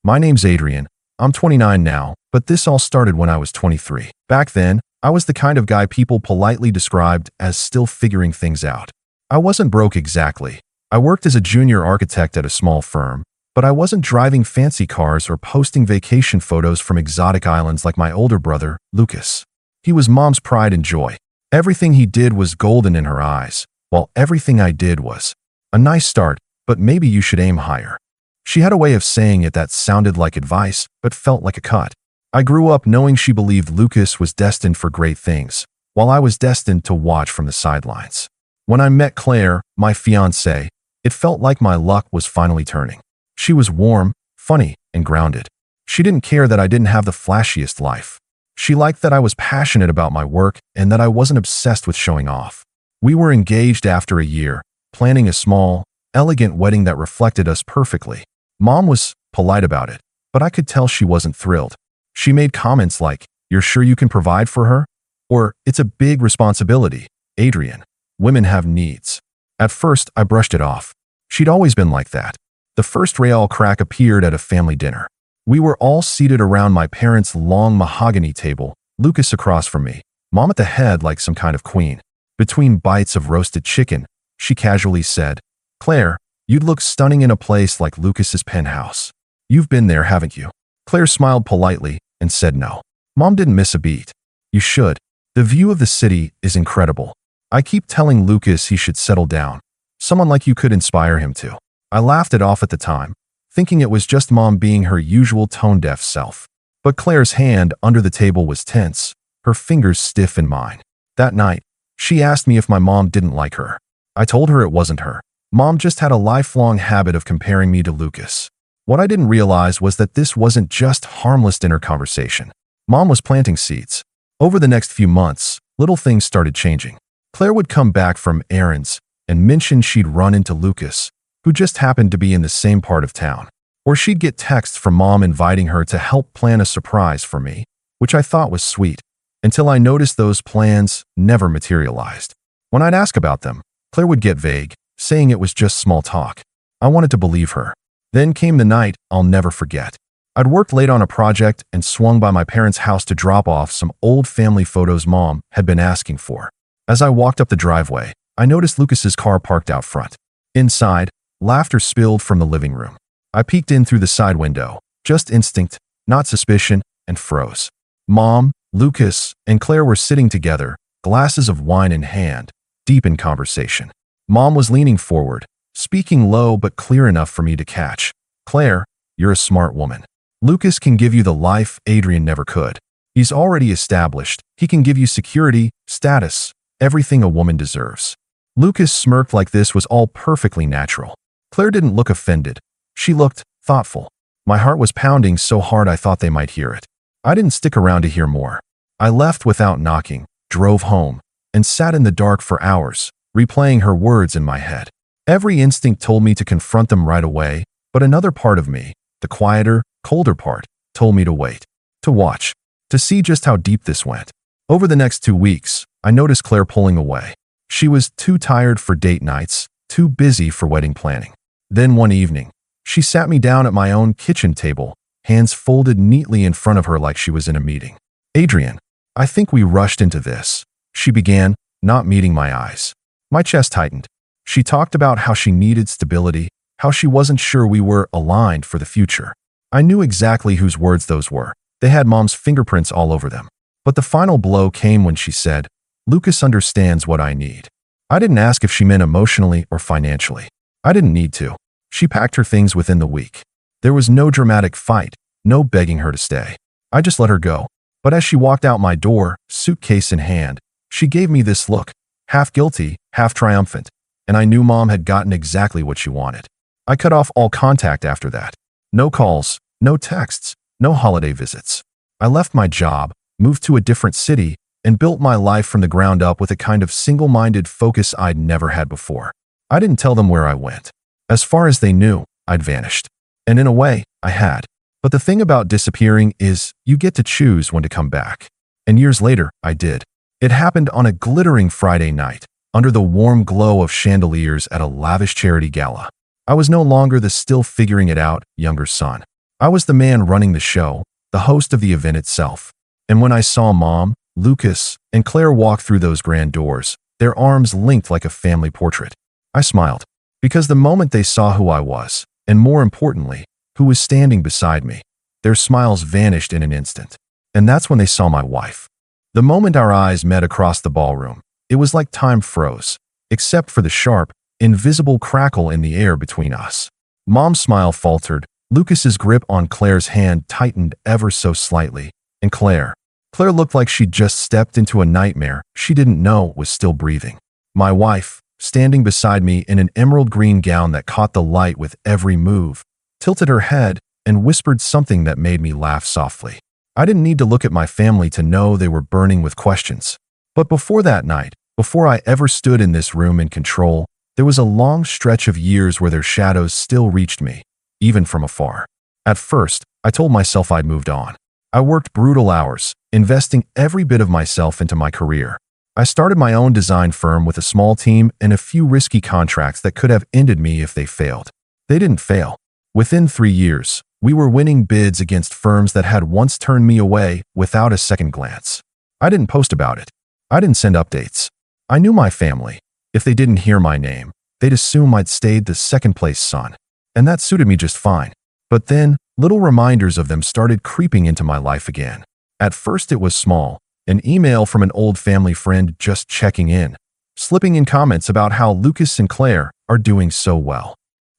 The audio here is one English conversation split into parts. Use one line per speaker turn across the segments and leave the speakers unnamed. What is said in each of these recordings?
My name's Adrian. I'm 29 now, but this all started when I was 23. Back then, I was the kind of guy people politely described as still figuring things out. I wasn't broke exactly. I worked as a junior architect at a small firm, but I wasn't driving fancy cars or posting vacation photos from exotic islands like my older brother, Lucas. He was Mom's pride and joy. Everything he did was golden in her eyes, while everything I did was a nice start, but maybe you should aim higher. She had a way of saying it that sounded like advice, but felt like a cut. I grew up knowing she believed Lucas was destined for great things, while I was destined to watch from the sidelines. When I met Claire, my fiancée, it felt like my luck was finally turning. She was warm, funny, and grounded. She didn't care that I didn't have the flashiest life. She liked that I was passionate about my work and that I wasn't obsessed with showing off. We were engaged after a year, planning a small, elegant wedding that reflected us perfectly. Mom was polite about it, but I could tell she wasn't thrilled. She made comments like, "You're sure you can provide for her?" Or, "It's a big responsibility, Adrian. Women have needs." At first, I brushed it off. She'd always been like that. The first real crack appeared at a family dinner. We were all seated around my parents' long mahogany table, Lucas across from me, Mom at the head like some kind of queen. Between bites of roasted chicken, she casually said, "Claire, you'd look stunning in a place like Lucas's penthouse. You've been there, haven't you?" Claire smiled politely and said no. Mom didn't miss a beat. "You should. The view of the city is incredible. I keep telling Lucas he should settle down. Someone like you could inspire him to." I laughed it off at the time, thinking it was just Mom being her usual tone-deaf self. But Claire's hand under the table was tense, her fingers stiff in mine. That night, she asked me if my mom didn't like her. I told her it wasn't her. Mom just had a lifelong habit of comparing me to Lucas. What I didn't realize was that this wasn't just harmless dinner conversation. Mom was planting seeds. Over the next few months, little things started changing. Claire would come back from errands and mention she'd run into Lucas, who just happened to be in the same part of town. Or she'd get texts from Mom inviting her to help plan a surprise for me, which I thought was sweet, until I noticed those plans never materialized. When I'd ask about them, Claire would get vague, saying it was just small talk. I wanted to believe her. Then came the night I'll never forget. I'd worked late on a project and swung by my parents' house to drop off some old family photos Mom had been asking for. As I walked up the driveway, I noticed Lucas's car parked out front. Inside, laughter spilled from the living room. I peeked in through the side window, just instinct, not suspicion, and froze. Mom, Lucas, and Claire were sitting together, glasses of wine in hand, deep in conversation. Mom was leaning forward, speaking low but clear enough for me to catch. "Claire, you're a smart woman. Lucas can give you the life Adrian never could. He's already established. He can give you security, status, everything a woman deserves." Lucas smirked like this was all perfectly natural. Claire didn't look offended. She looked thoughtful. My heart was pounding so hard I thought they might hear it. I didn't stick around to hear more. I left without knocking, drove home, and sat in the dark for hours, replaying her words in my head. Every instinct told me to confront them right away, but another part of me, the quieter, colder part, told me to wait, to watch, to see just how deep this went. Over the next 2 weeks, I noticed Claire pulling away. She was too tired for date nights, too busy for wedding planning. Then one evening, she sat me down at my own kitchen table, hands folded neatly in front of her like she was in a meeting. "Adrian, I think we rushed into this," she began, not meeting my eyes. My chest tightened. She talked about how she needed stability, how she wasn't sure we were aligned for the future. I knew exactly whose words those were. They had Mom's fingerprints all over them. But the final blow came when she said, "Lucas understands what I need." I didn't ask if she meant emotionally or financially. I didn't need to. She packed her things within the week. There was no dramatic fight, no begging her to stay. I just let her go. But as she walked out my door, suitcase in hand, she gave me this look, half guilty, half triumphant, and I knew Mom had gotten exactly what she wanted. I cut off all contact after that. No calls, no texts, no holiday visits. I left my job, moved to a different city, and built my life from the ground up with a kind of single-minded focus I'd never had before. I didn't tell them where I went. As far as they knew, I'd vanished. And in a way, I had. But the thing about disappearing is you get to choose when to come back. And years later, I did. It happened on a glittering Friday night, under the warm glow of chandeliers at a lavish charity gala. I was no longer the still figuring it out younger son. I was the man running the show, the host of the event itself. And when I saw Mom, Lucas, and Claire walk through those grand doors, their arms linked like a family portrait, I smiled. Because the moment they saw who I was, and more importantly, who was standing beside me, their smiles vanished in an instant. And that's when they saw my wife. The moment our eyes met across the ballroom, it was like time froze, except for the sharp, invisible crackle in the air between us. Mom's smile faltered, Lucas's grip on Claire's hand tightened ever so slightly, and Claire looked like she'd just stepped into a nightmare she didn't know was still breathing. My wife, standing beside me in an emerald green gown that caught the light with every move, tilted her head and whispered something that made me laugh softly. I didn't need to look at my family to know they were burning with questions. But before that night, before I ever stood in this room in control, there was a long stretch of years where their shadows still reached me, even from afar. At first, I told myself I'd moved on. I worked brutal hours, investing every bit of myself into my career. I started my own design firm with a small team and a few risky contracts that could have ended me if they failed. They didn't fail. Within 3 years, we were winning bids against firms that had once turned me away without a second glance. I didn't post about it. I didn't send updates. I knew my family. If they didn't hear my name, they'd assume I'd stayed the second-place son. And that suited me just fine. But then, little reminders of them started creeping into my life again. At first it was small, an email from an old family friend just checking in, slipping in comments about how Lucas and Claire are doing so well.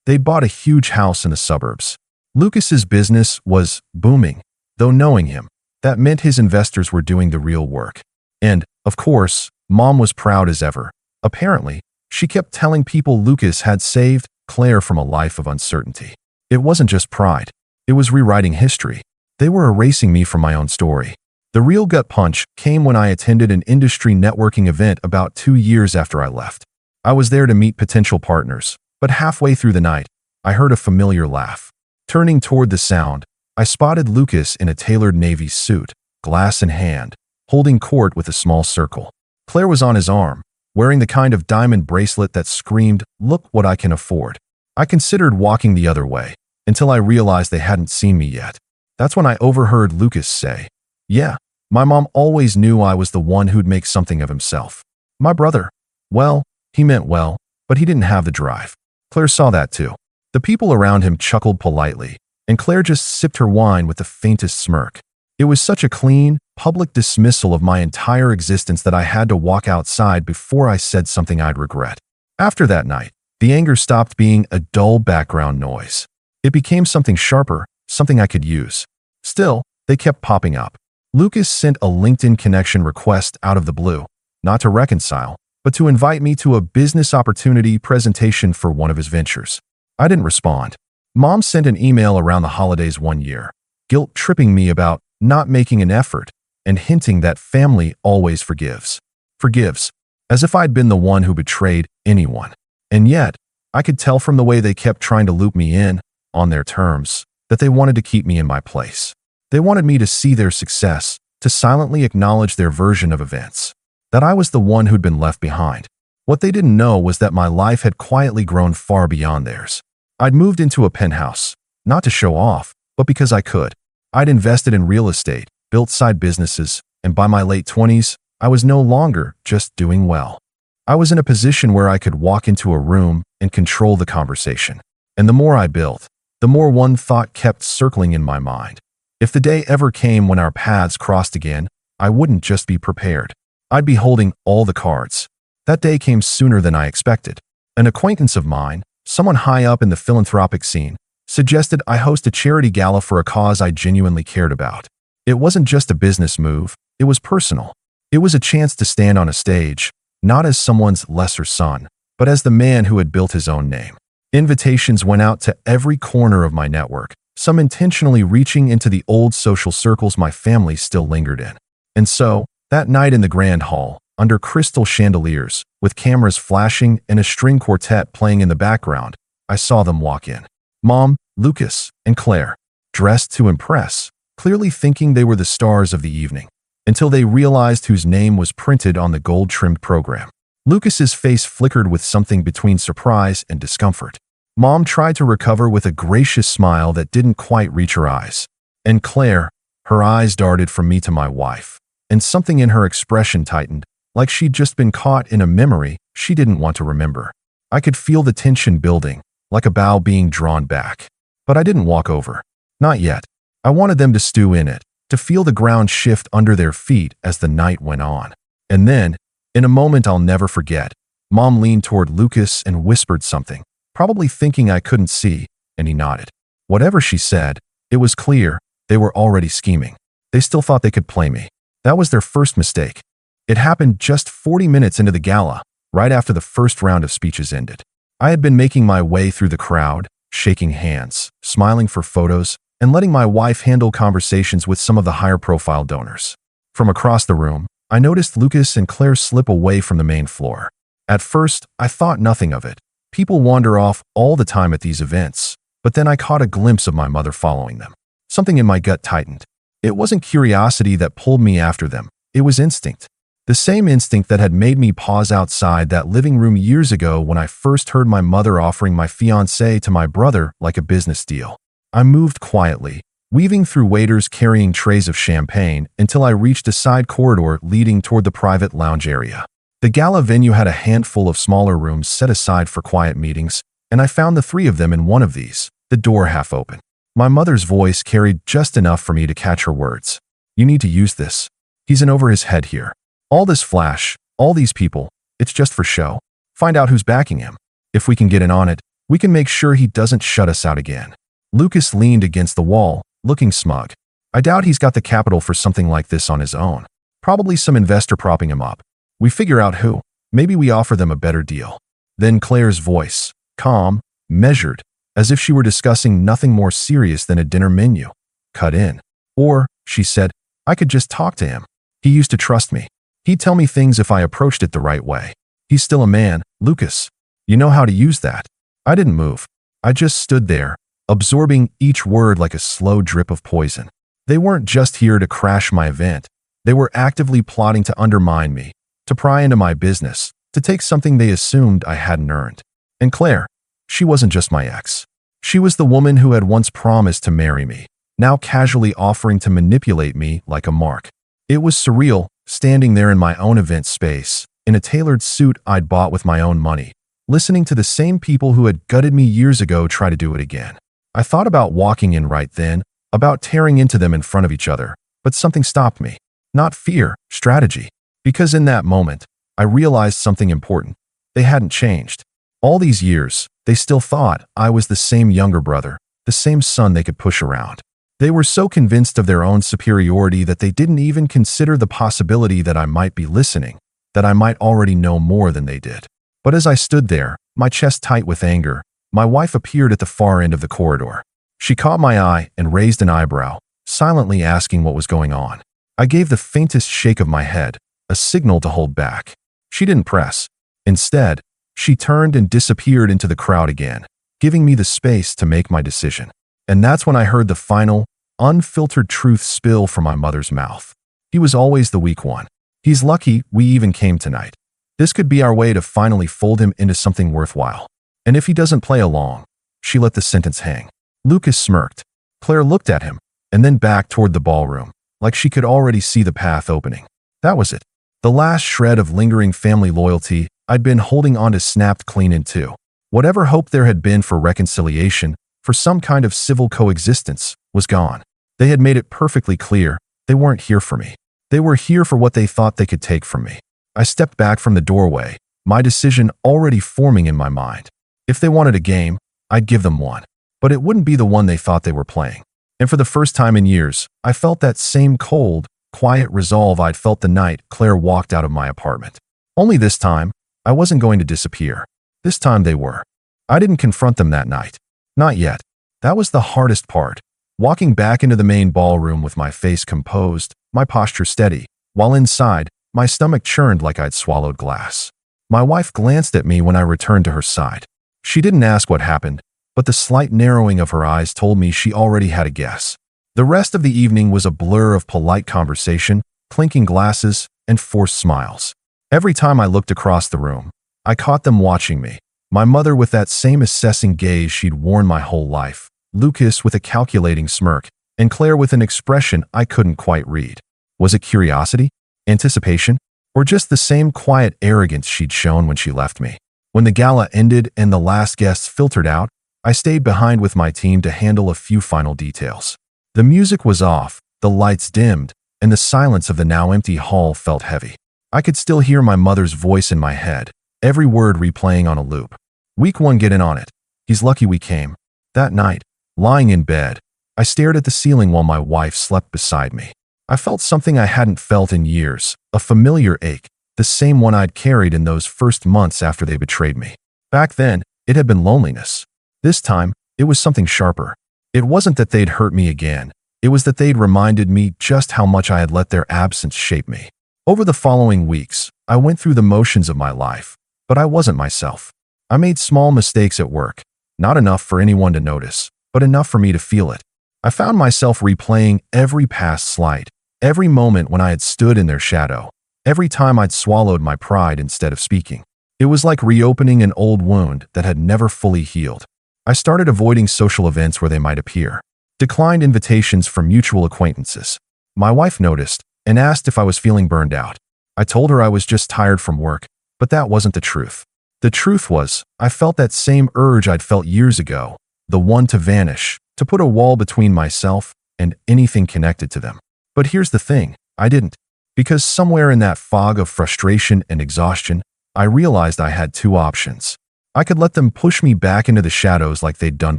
They bought a huge house in the suburbs. Lucas's business was booming, though knowing him, that meant his investors were doing the real work. And, of course, Mom was proud as ever. Apparently, she kept telling people Lucas had saved Claire from a life of uncertainty. It wasn't just pride. It was rewriting history. They were erasing me from my own story. The real gut punch came when I attended an industry networking event about 2 years after I left. I was there to meet potential partners, but halfway through the night, I heard a familiar laugh. Turning toward the sound, I spotted Lucas in a tailored navy suit, glass in hand, holding court with a small circle. Claire was on his arm, wearing the kind of diamond bracelet that screamed, "Look what I can afford." I considered walking the other way, until I realized they hadn't seen me yet. That's when I overheard Lucas say, "Yeah, my mom always knew I was the one who'd make something of himself. My brother, well, he meant well, but he didn't have the drive." Claire saw that too. The people around him chuckled politely, and Claire just sipped her wine with the faintest smirk. It was such a clean, public dismissal of my entire existence that I had to walk outside before I said something I'd regret. After that night, the anger stopped being a dull background noise. It became something sharper, something I could use. Still, they kept popping up. Lucas sent a LinkedIn connection request out of the blue, not to reconcile, but to invite me to a business opportunity presentation for one of his ventures. I didn't respond. Mom sent an email around the holidays one year, guilt-tripping me about not making an effort and hinting that family always forgives. Forgives, as if I'd been the one who betrayed anyone. And yet, I could tell from the way they kept trying to loop me in, on their terms, that they wanted to keep me in my place. They wanted me to see their success, to silently acknowledge their version of events, that I was the one who'd been left behind. What they didn't know was that my life had quietly grown far beyond theirs. I'd moved into a penthouse, not to show off, but because I could. I'd invested in real estate, built side businesses, and by my late 20s, I was no longer just doing well. I was in a position where I could walk into a room and control the conversation. And the more I built, the more one thought kept circling in my mind. If the day ever came when our paths crossed again, I wouldn't just be prepared. I'd be holding all the cards. That day came sooner than I expected. An acquaintance of mine, someone high up in the philanthropic scene, suggested I host a charity gala for a cause I genuinely cared about. It wasn't just a business move, it was personal. It was a chance to stand on a stage, not as someone's lesser son, but as the man who had built his own name. Invitations went out to every corner of my network, some intentionally reaching into the old social circles my family still lingered in. And so, that night in the grand hall, under crystal chandeliers, with cameras flashing and a string quartet playing in the background, I saw them walk in. Mom, Lucas, and Claire, dressed to impress, clearly thinking they were the stars of the evening, until they realized whose name was printed on the gold-trimmed program. Lucas's face flickered with something between surprise and discomfort. Mom tried to recover with a gracious smile that didn't quite reach her eyes. And Claire, her eyes darted from me to my wife, and something in her expression tightened, like she'd just been caught in a memory she didn't want to remember. I could feel the tension building, like a bow being drawn back. But I didn't walk over. Not yet. I wanted them to stew in it, to feel the ground shift under their feet as the night went on. And then, in a moment I'll never forget, Mom leaned toward Lucas and whispered something, probably thinking I couldn't see, and he nodded. Whatever she said, it was clear they were already scheming. They still thought they could play me. That was their first mistake. It happened just 40 minutes into the gala, right after the first round of speeches ended. I had been making my way through the crowd, shaking hands, smiling for photos, and letting my wife handle conversations with some of the higher-profile donors. From across the room, I noticed Lucas and Claire slip away from the main floor. At first, I thought nothing of it. People wander off all the time at these events, but then I caught a glimpse of my mother following them. Something in my gut tightened. It wasn't curiosity that pulled me after them. It was instinct. The same instinct that had made me pause outside that living room years ago when I first heard my mother offering my fiancé to my brother like a business deal. I moved quietly, weaving through waiters carrying trays of champagne until I reached a side corridor leading toward the private lounge area. The gala venue had a handful of smaller rooms set aside for quiet meetings, and I found the three of them in one of these, the door half open. My mother's voice carried just enough for me to catch her words. "You need to use this. He's in over his head here. All this flash, all these people, it's just for show. Find out who's backing him. If we can get in on it, we can make sure he doesn't shut us out again." Lucas leaned against the wall, looking smug. I doubt he's got the capital for something like this on his own. Probably some investor propping him up. We figure out who. Maybe we offer them a better deal. Then Claire's voice, calm, measured, as if she were discussing nothing more serious than a dinner menu, cut in. "Or," she said, "I could just talk to him. He used to trust me. He'd tell me things if I approached it the right way. He's still a man, Lucas. You know how to use that." I didn't move. I just stood there, absorbing each word like a slow drip of poison. They weren't just here to crash my event. They were actively plotting to undermine me, to pry into my business, to take something they assumed I hadn't earned. And Claire, she wasn't just my ex. She was the woman who had once promised to marry me, now casually offering to manipulate me like a mark. It was surreal, standing there in my own event space, in a tailored suit I'd bought with my own money, listening to the same people who had gutted me years ago try to do it again. I thought about walking in right then, about tearing into them in front of each other, but something stopped me. Not fear, strategy. Because in that moment, I realized something important. They hadn't changed. All these years, they still thought I was the same younger brother, the same son they could push around. They were so convinced of their own superiority that they didn't even consider the possibility that I might be listening, that I might already know more than they did. But as I stood there, my chest tight with anger, my wife appeared at the far end of the corridor. She caught my eye and raised an eyebrow, silently asking what was going on. I gave the faintest shake of my head, a signal to hold back. She didn't press. Instead, she turned and disappeared into the crowd again, giving me the space to make my decision. And that's when I heard the final, unfiltered truth spill from my mother's mouth. He was always the weak one. He's lucky we even came tonight. This could be our way to finally fold him into something worthwhile. And if he doesn't play along, she let the sentence hang. Lucas smirked. Claire looked at him, and then back toward the ballroom, like she could already see the path opening. That was it. The last shred of lingering family loyalty I'd been holding on to snapped clean in two. Whatever hope there had been for reconciliation, for some kind of civil coexistence, was gone. They had made it perfectly clear they weren't here for me. They were here for what they thought they could take from me. I stepped back from the doorway, my decision already forming in my mind. If they wanted a game, I'd give them one. But it wouldn't be the one they thought they were playing. And for the first time in years, I felt that same cold, quiet resolve I'd felt the night Claire walked out of my apartment. Only this time, I wasn't going to disappear. This time they were. I didn't confront them that night. Not yet. That was the hardest part. Walking back into the main ballroom with my face composed, my posture steady, while inside, my stomach churned like I'd swallowed glass. My wife glanced at me when I returned to her side. She didn't ask what happened, but the slight narrowing of her eyes told me she already had a guess. The rest of the evening was a blur of polite conversation, clinking glasses, and forced smiles. Every time I looked across the room, I caught them watching me, My mother with that same assessing gaze she'd worn my whole life, Lucas with a calculating smirk, and Claire with an expression I couldn't quite read. Was it curiosity, anticipation, or just the same quiet arrogance she'd shown when she left me? When the gala ended and the last guests filtered out, I stayed behind with my team to handle a few final details. The music was off, the lights dimmed, and the silence of the now empty hall felt heavy. I could still hear my mother's voice in my head, every word replaying on a loop. Week 1, get in on it. He's lucky we came. That night, lying in bed, I stared at the ceiling while my wife slept beside me. I felt something I hadn't felt in years, a familiar ache, the same one I'd carried in those first months after they betrayed me. Back then, it had been loneliness. This time, it was something sharper. It wasn't that they'd hurt me again. It was that they'd reminded me just how much I had let their absence shape me. Over the following weeks, I went through the motions of my life, but I wasn't myself. I made small mistakes at work, not enough for anyone to notice, but enough for me to feel it. I found myself replaying every past slight, every moment when I had stood in their shadow, every time I'd swallowed my pride instead of speaking. It was like reopening an old wound that had never fully healed. I started avoiding social events where they might appear, declined invitations from mutual acquaintances. My wife noticed and asked if I was feeling burned out. I told her I was just tired from work, but that wasn't the truth. The truth was, I felt that same urge I'd felt years ago, the one to vanish, to put a wall between myself and anything connected to them. But here's the thing, I didn't. Because somewhere in that fog of frustration and exhaustion, I realized I had two options. I could let them push me back into the shadows like they'd done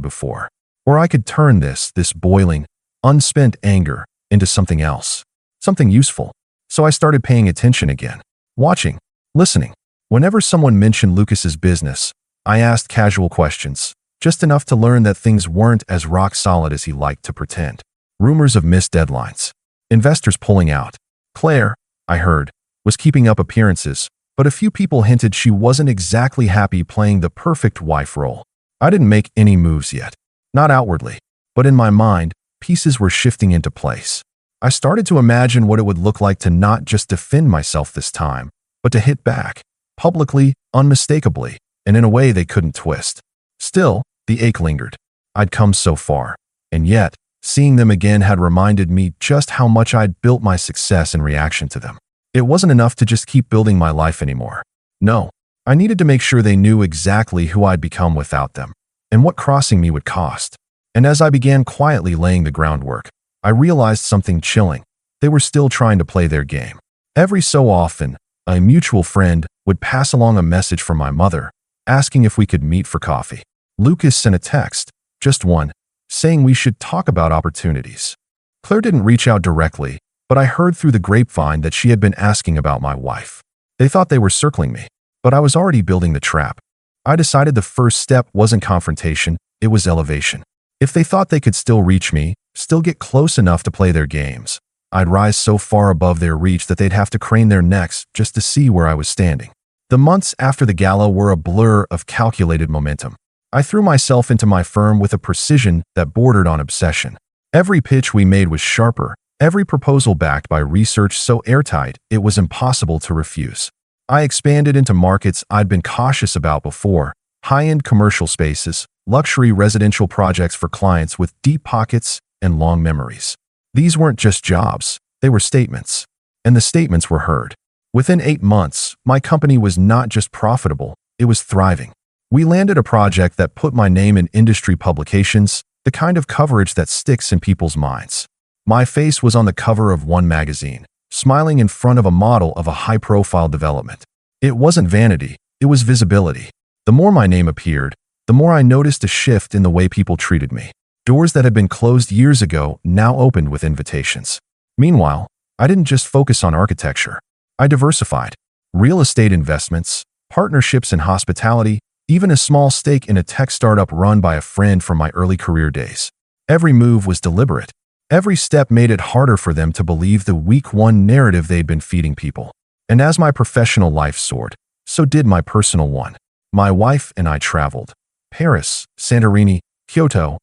before, or I could turn this boiling, unspent anger into something else, something useful. So I started paying attention again, watching, listening. Whenever someone mentioned Lucas's business, I asked casual questions, just enough to learn that things weren't as rock solid as he liked to pretend. Rumors of missed deadlines, investors pulling out. Claire, I heard, was keeping up appearances, but a few people hinted she wasn't exactly happy playing the perfect wife role. I didn't make any moves yet, not outwardly, but in my mind, pieces were shifting into place. I started to imagine what it would look like to not just defend myself this time, but to hit back, publicly, unmistakably, and in a way they couldn't twist. Still, the ache lingered. I'd come so far, and yet, seeing them again had reminded me just how much I'd built my success in reaction to them. It wasn't enough to just keep building my life anymore. No, I needed to make sure they knew exactly who I'd become without them, and what crossing me would cost. And as I began quietly laying the groundwork, I realized something chilling. They were still trying to play their game. Every so often, a mutual friend would pass along a message from my mother, asking if we could meet for coffee. Lucas sent a text, just one, saying we should talk about opportunities. Claire didn't reach out directly, but I heard through the grapevine that she had been asking about my wife. They thought they were circling me, but I was already building the trap. I decided the first step wasn't confrontation, it was elevation. If they thought they could still reach me, still get close enough to play their games, I'd rise so far above their reach that they'd have to crane their necks just to see where I was standing. The months after the gala were a blur of calculated momentum. I threw myself into my firm with a precision that bordered on obsession. Every pitch we made was sharper, every proposal backed by research so airtight it was impossible to refuse. I expanded into markets I'd been cautious about before, high-end commercial spaces, luxury residential projects for clients with deep pockets and long memories. These weren't just jobs, they were statements. And the statements were heard. Within 8 months, my company was not just profitable, it was thriving. We landed a project that put my name in industry publications, the kind of coverage that sticks in people's minds. My face was on the cover of one magazine, smiling in front of a model of a high-profile development. It wasn't vanity, it was visibility. The more my name appeared, the more I noticed a shift in the way people treated me. Doors that had been closed years ago now opened with invitations. Meanwhile, I didn't just focus on architecture. I diversified. Real estate investments, partnerships in hospitality, even a small stake in a tech startup run by a friend from my early career days. Every move was deliberate. Every step made it harder for them to believe the week 1 narrative they'd been feeding people. And as my professional life soared, so did my personal one. My wife and I traveled. Paris, Santorini, Kyoto.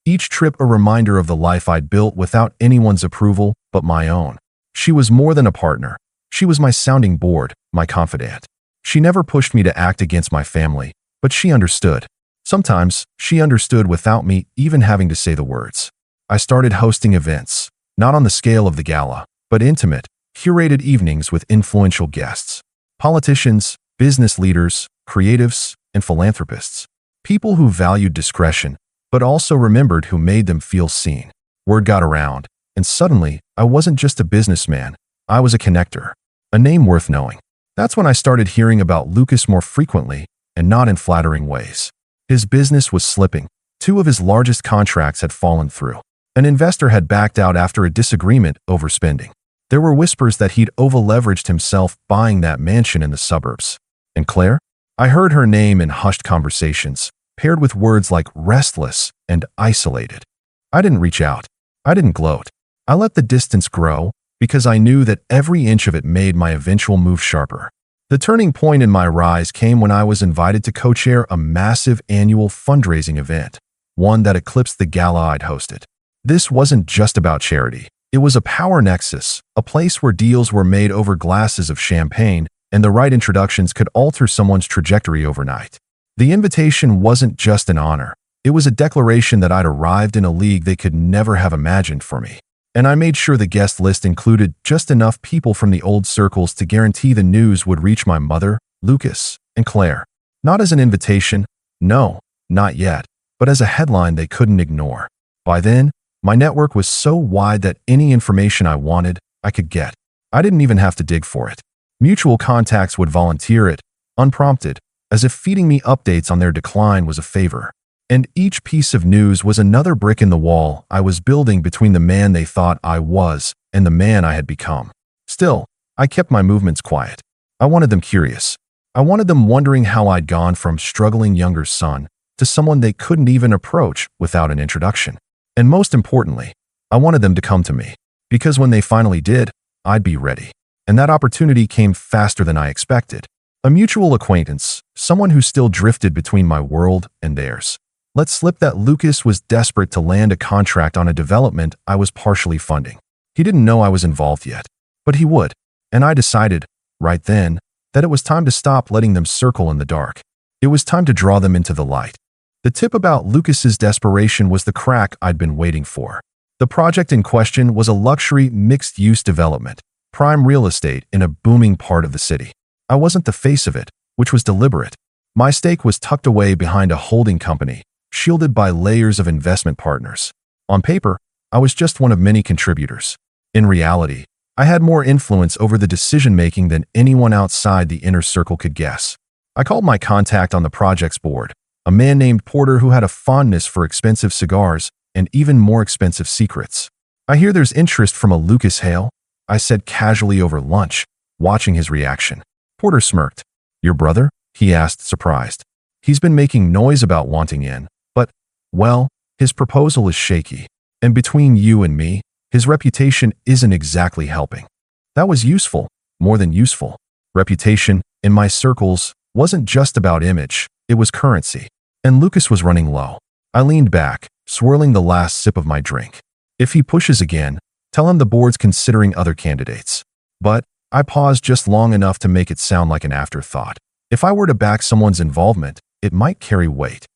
Each trip a reminder of the life I'd built without anyone's approval but my own. She was more than a partner. She was my sounding board, my confidant. She never pushed me to act against my family, but she understood. Sometimes, she understood without me even having to say the words. I started hosting events, not on the scale of the gala, but intimate, curated evenings with influential guests. Politicians, business leaders, creatives, and philanthropists. People who valued discretion, but also remembered who made them feel seen. Word got around, and suddenly, I wasn't just a businessman, I was a connector. A name worth knowing. That's when I started hearing about Lucas more frequently, and not in flattering ways. His business was slipping. 2 of his largest contracts had fallen through. An investor had backed out after a disagreement over spending. There were whispers that he'd over-leveraged himself buying that mansion in the suburbs. And Claire? I heard her name in hushed conversations, paired with words like restless and isolated. I didn't reach out. I didn't gloat. I let the distance grow because I knew that every inch of it made my eventual move sharper. The turning point in my rise came when I was invited to co-chair a massive annual fundraising event, one that eclipsed the gala I'd hosted. This wasn't just about charity. It was a power nexus, a place where deals were made over glasses of champagne, and the right introductions could alter someone's trajectory overnight. The invitation wasn't just an honor. It was a declaration that I'd arrived in a league they could never have imagined for me. And I made sure the guest list included just enough people from the old circles to guarantee the news would reach my mother, Lucas, and Claire. Not as an invitation, no, not yet, but as a headline they couldn't ignore. By then, my network was so wide that any information I wanted, I could get. I didn't even have to dig for it. Mutual contacts would volunteer it, unprompted, as if feeding me updates on their decline was a favor. And each piece of news was another brick in the wall I was building between the man they thought I was and the man I had become. Still, I kept my movements quiet. I wanted them curious. I wanted them wondering how I'd gone from struggling younger son to someone they couldn't even approach without an introduction. And most importantly, I wanted them to come to me, because when they finally did, I'd be ready. And that opportunity came faster than I expected. A mutual acquaintance, someone who still drifted between my world and theirs. Let slip that Lucas was desperate to land a contract on a development I was partially funding. He didn't know I was involved yet, but he would. And I decided, right then, that it was time to stop letting them circle in the dark. It was time to draw them into the light. The tip about Lucas's desperation was the crack I'd been waiting for. The project in question was a luxury mixed-use development, prime real estate in a booming part of the city. I wasn't the face of it, which was deliberate. My stake was tucked away behind a holding company, shielded by layers of investment partners. On paper, I was just one of many contributors. In reality, I had more influence over the decision-making than anyone outside the inner circle could guess. I called my contact on the project's board, a man named Porter who had a fondness for expensive cigars and even more expensive secrets. "I hear there's interest from a Lucas Hale," I said casually over lunch, watching his reaction. Porter smirked. "Your brother?" he asked, surprised. "He's been making noise about wanting in, but, well, his proposal is shaky. And between you and me, his reputation isn't exactly helping." That was useful, more than useful. Reputation, in my circles, wasn't just about image, it was currency. And Lucas was running low. I leaned back, swirling the last sip of my drink. If he pushes again, tell him the board's considering other candidates. But I paused just long enough to make it sound like an afterthought. If I were to back someone's involvement, it might carry weight.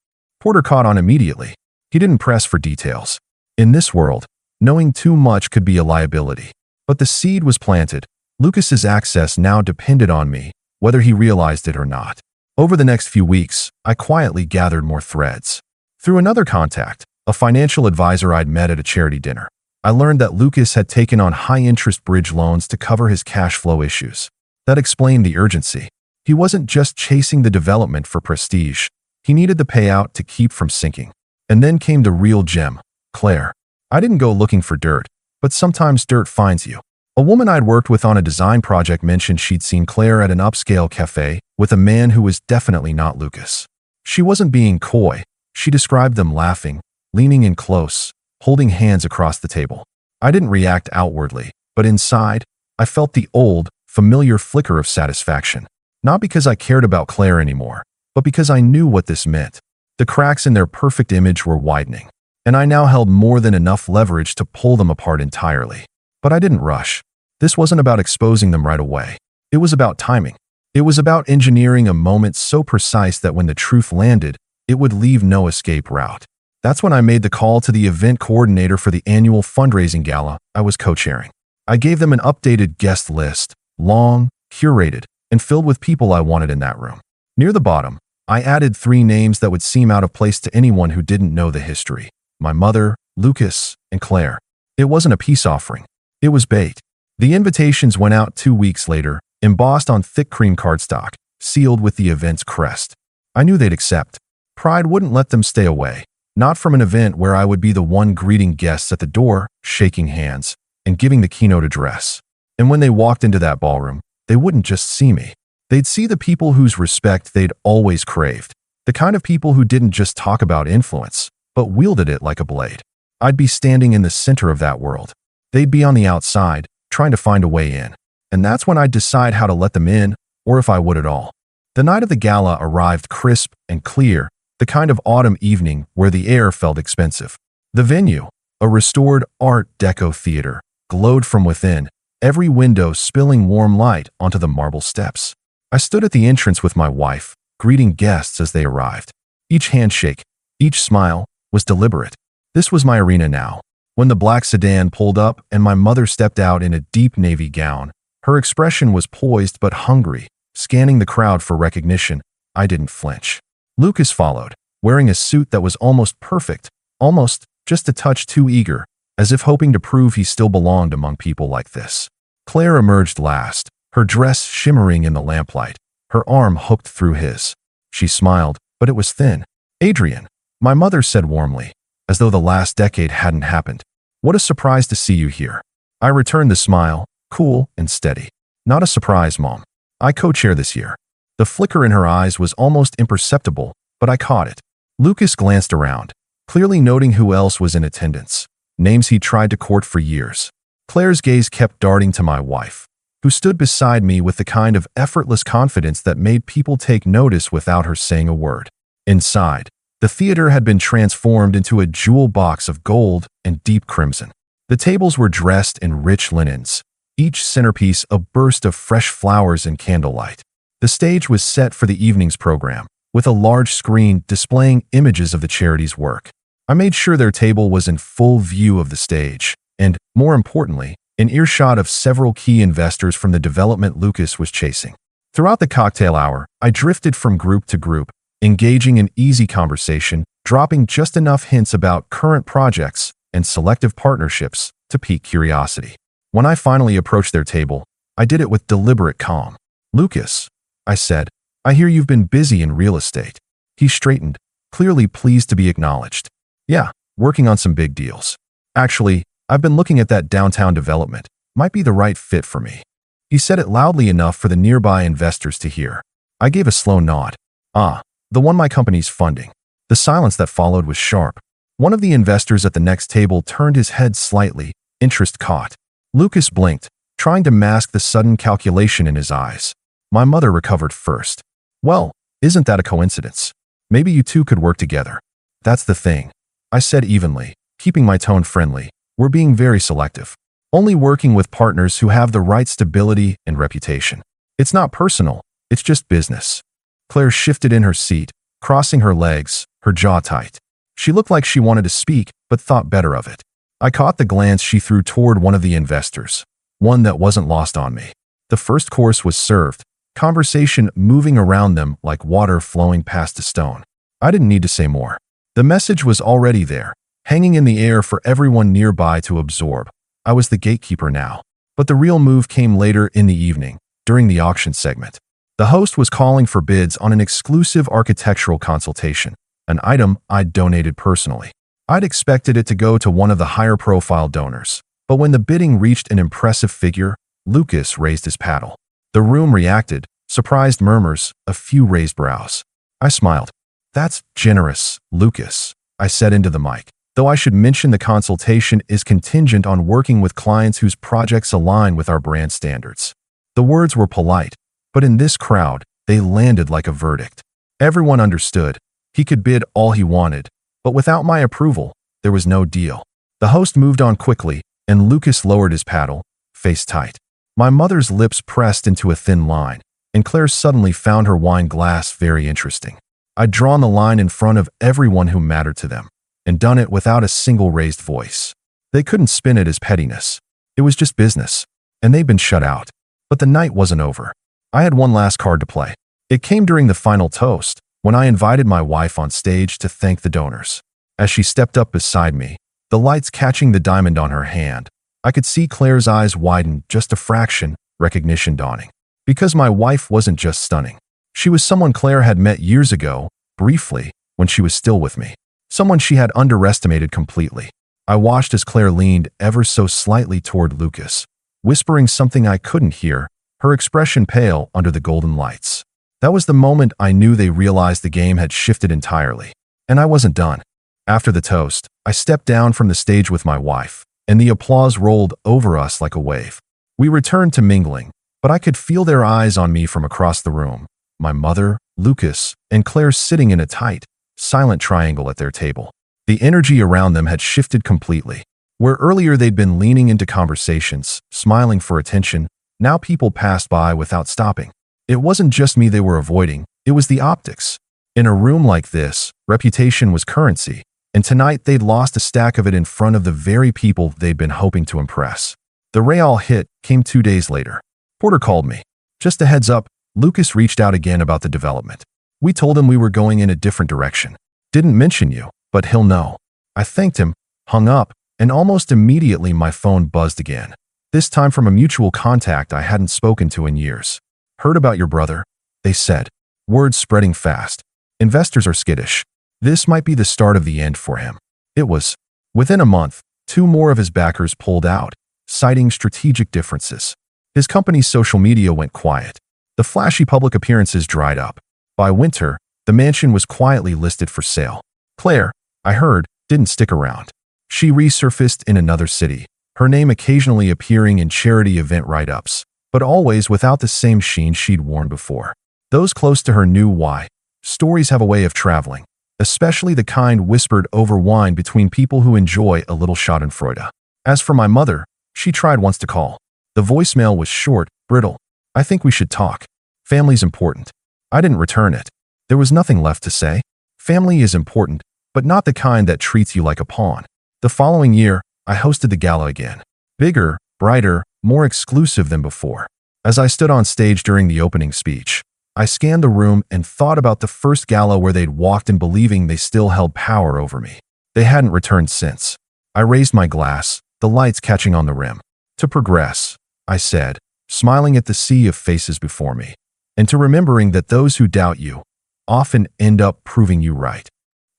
Porter caught on immediately. He didn't press for details. In this world, knowing too much could be a liability. But the seed was planted. Lucas's access now depended on me, whether he realized it or not. Over the next few weeks, I quietly gathered more threads. Through another contact, a financial advisor I'd met at a charity dinner, I learned that Lucas had taken on high-interest bridge loans to cover his cash flow issues. That explained the urgency. He wasn't just chasing the development for prestige. He needed the payout to keep from sinking. And then came the real gem, Claire. I didn't go looking for dirt, but sometimes dirt finds you. A woman I'd worked with on a design project mentioned she'd seen Claire at an upscale cafe with a man who was definitely not Lucas. She wasn't being coy. She described them laughing, leaning in close, holding hands across the table. I didn't react outwardly, but inside, I felt the old, familiar flicker of satisfaction. Not because I cared about Claire anymore, but because I knew what this meant. The cracks in their perfect image were widening, and I now held more than enough leverage to pull them apart entirely. But I didn't rush. This wasn't about exposing them right away. It was about timing. It was about engineering a moment so precise that when the truth landed, it would leave no escape route. That's when I made the call to the event coordinator for the annual fundraising gala I was co-chairing. I gave them an updated guest list, long, curated, and filled with people I wanted in that room. Near the bottom, I added 3 names that would seem out of place to anyone who didn't know the history: my mother, Lucas, and Claire. It wasn't a peace offering. It was bait. The invitations went out 2 weeks later, embossed on thick cream cardstock, sealed with the event's crest. I knew they'd accept. Pride wouldn't let them stay away, not from an event where I would be the one greeting guests at the door, shaking hands, and giving the keynote address. And when they walked into that ballroom, they wouldn't just see me. They'd see the people whose respect they'd always craved, the kind of people who didn't just talk about influence, but wielded it like a blade. I'd be standing in the center of that world. They'd be on the outside, trying to find a way in. And that's when I'd decide how to let them in, or if I would at all. The night of the gala arrived crisp and clear, the kind of autumn evening where the air felt expensive. The venue, a restored Art Deco theater, glowed from within, every window spilling warm light onto the marble steps. I stood at the entrance with my wife, greeting guests as they arrived. Each handshake, each smile, was deliberate. This was my arena now. When the black sedan pulled up and my mother stepped out in a deep navy gown, her expression was poised but hungry, scanning the crowd for recognition. I didn't flinch. Lucas followed, wearing a suit that was almost perfect, almost just a touch too eager, as if hoping to prove he still belonged among people like this. Claire emerged last, her dress shimmering in the lamplight, her arm hooked through his. She smiled, but it was thin. "Adrian," my mother said warmly, as though the last decade hadn't happened. "What a surprise to see you here." I returned the smile, cool and steady. "Not a surprise, Mom. I co-chair this year." The flicker in her eyes was almost imperceptible, but I caught it. Lucas glanced around, clearly noting who else was in attendance, names he'd tried to court for years. Claire's gaze kept darting to my wife, who stood beside me with the kind of effortless confidence that made people take notice without her saying a word. Inside, the theater had been transformed into a jewel box of gold and deep crimson. The tables were dressed in rich linens, each centerpiece a burst of fresh flowers and candlelight. The stage was set for the evening's program, with a large screen displaying images of the charity's work. I made sure their table was in full view of the stage, and, more importantly, in earshot of several key investors from the development Lucas was chasing. Throughout the cocktail hour, I drifted from group to group, engaging in easy conversation, dropping just enough hints about current projects and selective partnerships to pique curiosity. When I finally approached their table, I did it with deliberate calm. "Lucas," I said, "I hear you've been busy in real estate." He straightened, clearly pleased to be acknowledged. "Yeah, working on some big deals. Actually, I've been looking at that downtown development. Might be the right fit for me." He said it loudly enough for the nearby investors to hear. I gave a slow nod. "Ah, the one my company's funding." The silence that followed was sharp. One of the investors at the next table turned his head slightly, interest caught. Lucas blinked, trying to mask the sudden calculation in his eyes. My mother recovered first. "Well, isn't that a coincidence? Maybe you two could work together." "That's the thing," I said evenly, keeping my tone friendly. "We're being very selective. Only working with partners who have the right stability and reputation. It's not personal, it's just business." Claire shifted in her seat, crossing her legs, her jaw tight. She looked like she wanted to speak, but thought better of it. I caught the glance she threw toward one of the investors, one that wasn't lost on me. The first course was served, conversation moving around them like water flowing past a stone. I didn't need to say more. The message was already there, hanging in the air for everyone nearby to absorb. I was the gatekeeper now. But the real move came later in the evening, during the auction segment. The host was calling for bids on an exclusive architectural consultation, an item I'd donated personally. I'd expected it to go to one of the higher-profile donors, but when the bidding reached an impressive figure, Lucas raised his paddle. The room reacted, surprised murmurs, a few raised brows. I smiled. "That's generous, Lucas," I said into the mic, though I should mention the consultation is contingent on working with clients whose projects align with our brand standards. The words were polite, but in this crowd, they landed like a verdict. Everyone understood. He could bid all he wanted, but without my approval, there was no deal. The host moved on quickly, and Lucas lowered his paddle, face tight. My mother's lips pressed into a thin line, and Claire suddenly found her wine glass very interesting. I'd drawn the line in front of everyone who mattered to them, and done it without a single raised voice. They couldn't spin it as pettiness. It was just business, and they'd been shut out. But the night wasn't over. I had one last card to play. It came during the final toast, when I invited my wife on stage to thank the donors. As she stepped up beside me, the lights catching the diamond on her hand, I could see Claire's eyes widen just a fraction, recognition dawning. Because my wife wasn't just stunning. She was someone Claire had met years ago, briefly, when she was still with me. Someone she had underestimated completely. I watched as Claire leaned ever so slightly toward Lucas, whispering something I couldn't hear, her expression pale under the golden lights. That was the moment I knew they realized the game had shifted entirely. And I wasn't done. After the toast, I stepped down from the stage with my wife, and the applause rolled over us like a wave. We returned to mingling, but I could feel their eyes on me from across the room. My mother, Lucas, and Claire sitting in a tight, silent triangle at their table. The energy around them had shifted completely. Where earlier they'd been leaning into conversations, smiling for attention, now people passed by without stopping. It wasn't just me they were avoiding, it was the optics. In a room like this, reputation was currency, and tonight they'd lost a stack of it in front of the very people they'd been hoping to impress. The Real hit came 2 days later. Porter called me. Just a heads up, Lucas reached out again about the development. We told him we were going in a different direction. Didn't mention you, but he'll know. I thanked him, hung up, and almost immediately my phone buzzed again. This time from a mutual contact I hadn't spoken to in years. Heard about your brother, they said. Words spreading fast. Investors are skittish. This might be the start of the end for him. It was. Within a month, 2 more of his backers pulled out, citing strategic differences. His company's social media went quiet. The flashy public appearances dried up. By winter, the mansion was quietly listed for sale. Claire, I heard, didn't stick around. She resurfaced in another city, her name occasionally appearing in charity event write-ups, but always without the same sheen she'd worn before. Those close to her knew why. Stories have a way of traveling, especially the kind whispered over wine between people who enjoy a little schadenfreude. As for my mother, she tried once to call. The voicemail was short, brittle. I think we should talk. Family's important. I didn't return it. There was nothing left to say. Family is important, but not the kind that treats you like a pawn. The following year, I hosted the gala again. Bigger, brighter, more exclusive than before. As I stood on stage during the opening speech, I scanned the room and thought about the first gala where they'd walked in believing they still held power over me. They hadn't returned since. I raised my glass, the lights catching on the rim. To progress, I said, smiling at the sea of faces before me, and to remembering that those who doubt you often end up proving you right.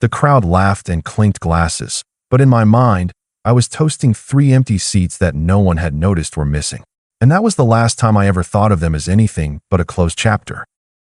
The crowd laughed and clinked glasses, but in my mind, I was toasting 3 empty seats that no one had noticed were missing. And that was the last time I ever thought of them as anything but a closed chapter.